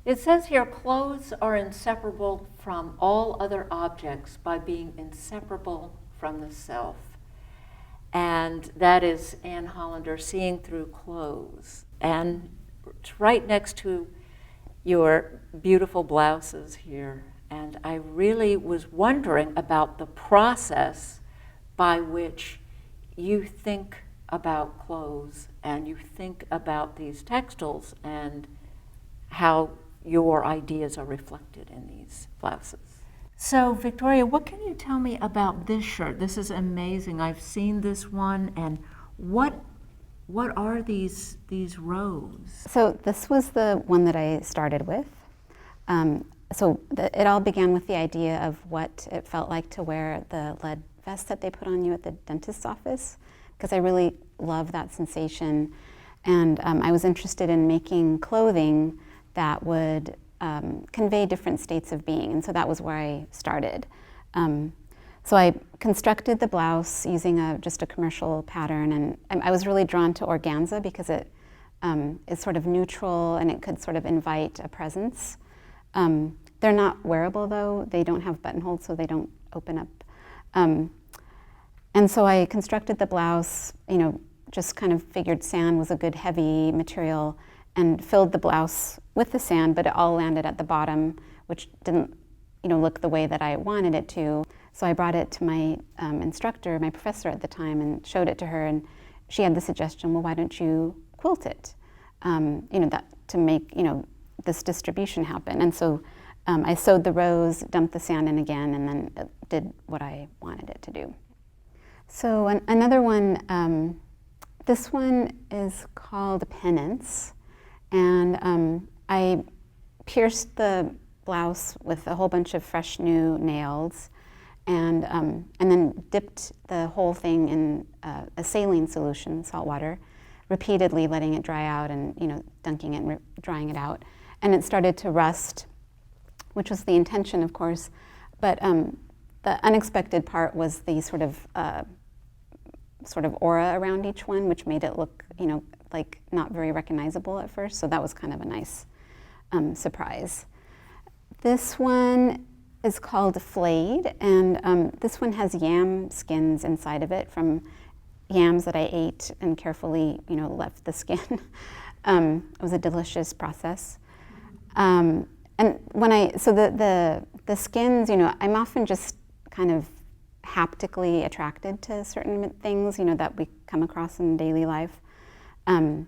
It says here, clothes are inseparable from all other objects by being inseparable from the self. And that is Anne Hollander, Seeing Through Clothes. And it's right next to your beautiful blouses here. And I really was wondering about the process by which you think about clothes and you think about these textiles and how your ideas are reflected in these blouses. So, Victoria, what can you tell me about this shirt? This is amazing. I've seen this one, and what are these rows? So this was the one that I started with. It all began with the idea of what it felt like to wear the lead vest that they put on you at the dentist's office, because I really love that sensation. And I was interested in making clothing that would convey different states of being, and so that was where I started. So I constructed the blouse using just a commercial pattern, and I was really drawn to organza because it is sort of neutral and it could sort of invite a presence. They're not wearable though, they don't have buttonholes so they don't open up. And so I constructed the blouse, just kind of figured sand was a good heavy material and filled the blouse with the sand, but it all landed at the bottom, which didn't look the way that I wanted it to. So I brought it to my instructor, my professor at the time, and showed it to her, and she had the suggestion, well, why don't you quilt it, that to make, this distribution happen. And so I sewed the rows, dumped the sand in again, and then it did what I wanted it to do. So another one, this one is called Penance, and I pierced the blouse with a whole bunch of fresh new nails, and then dipped the whole thing in a saline solution, salt water, repeatedly letting it dry out and dunking it and drying it out. And it started to rust, which was the intention, of course, but the unexpected part was the sort of aura around each one, which made it look, like not very recognizable at first. So that was kind of a nice surprise. This one is called Flayed, and this one has yam skins inside of it from yams that I ate and carefully, left the skin. It was a delicious process. And the skins, I'm often just kind of haptically attracted to certain things, that we come across in daily life. I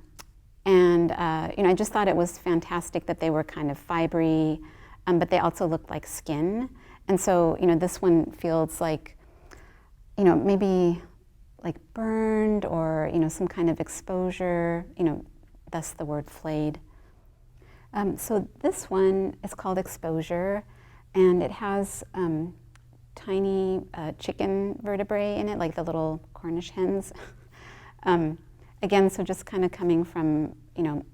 just thought it was fantastic that they were kind of fibery, but they also looked like skin. And so, this one feels like, maybe like burned or, some kind of exposure, thus the word flayed. So this one is called Exposure, and it has tiny chicken vertebrae in it, like the little Cornish hens. Again, so just kind of coming from,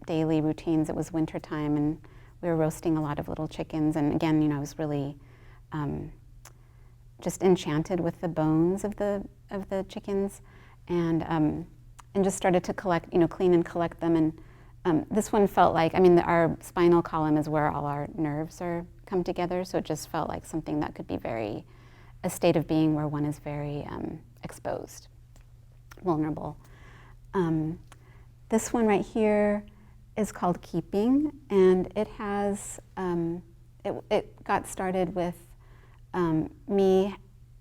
daily routines. It was wintertime, and we were roasting a lot of little chickens, and again, I was really just enchanted with the bones of the chickens, and just started to collect, clean and collect them. And this one felt like, our spinal column is where all our nerves come together, so it just felt like something that could be a state of being where one is very exposed, vulnerable. This one right here is called Keeping, and it has, it got started with me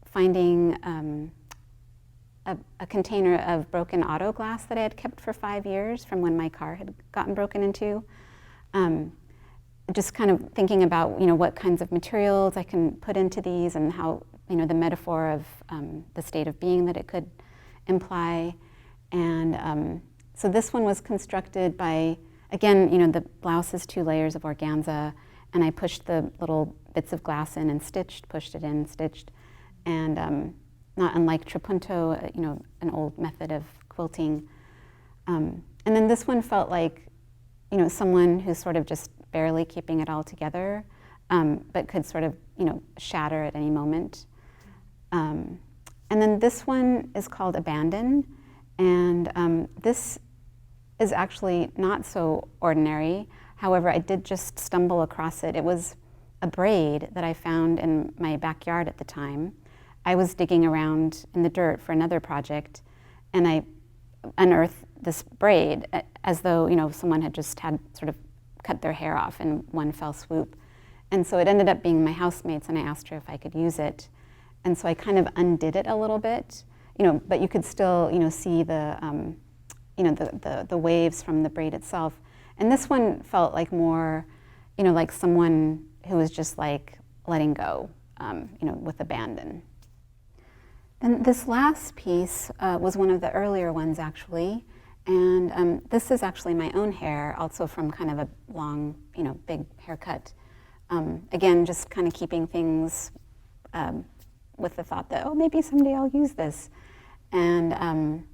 finding a container of broken auto glass that I had kept for 5 years from when my car had gotten broken into. Just kind of thinking about, what kinds of materials I can put into these and how, the metaphor of the state of being that it could imply. And so this one was constructed by, again, the blouse is 2 layers of organza, and I pushed the little bits of glass in and stitched, pushed it in, stitched, and not unlike trapunto, an old method of quilting. And then this one felt like, someone who's sort of just barely keeping it all together, but could sort of, shatter at any moment. And then this one is called Abandon, and this is actually not so ordinary. However, I did just stumble across it. It was a braid that I found in my backyard at the time. I was digging around in the dirt for another project, and I unearthed this braid as though, you know, someone had just had sort of cut their hair off in one fell swoop. And so it ended up being my housemate's, and I asked her if I could use it. And so I kind of undid it a little bit, you know, but you could still, you know, see the, you know, the waves from the braid itself. And this one felt like more, you know, like someone who was just like letting go, you know, with abandon. Then this last piece was one of the earlier ones, actually. And this is actually my own hair, also from kind of a long, you know, big haircut. Again, just kind of keeping things with the thought that, oh, maybe someday I'll use this. And,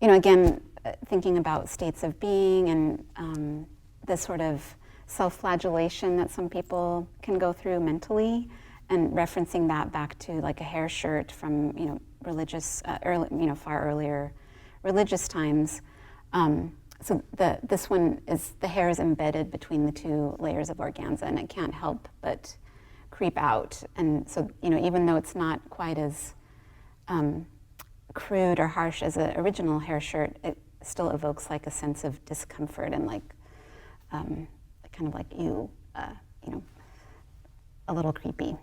you know, again, thinking about states of being and the sort of self-flagellation that some people can go through mentally, and referencing that back to like a hair shirt from, you know, religious, early, you know, far earlier religious times. So this one is, the hair is embedded between the two layers of organza, and it can't help but creep out. And so, you know, even though it's not quite as crude or harsh as an original hair shirt, it still evokes like a sense of discomfort and like kind of like, ew, you know, a little creepy.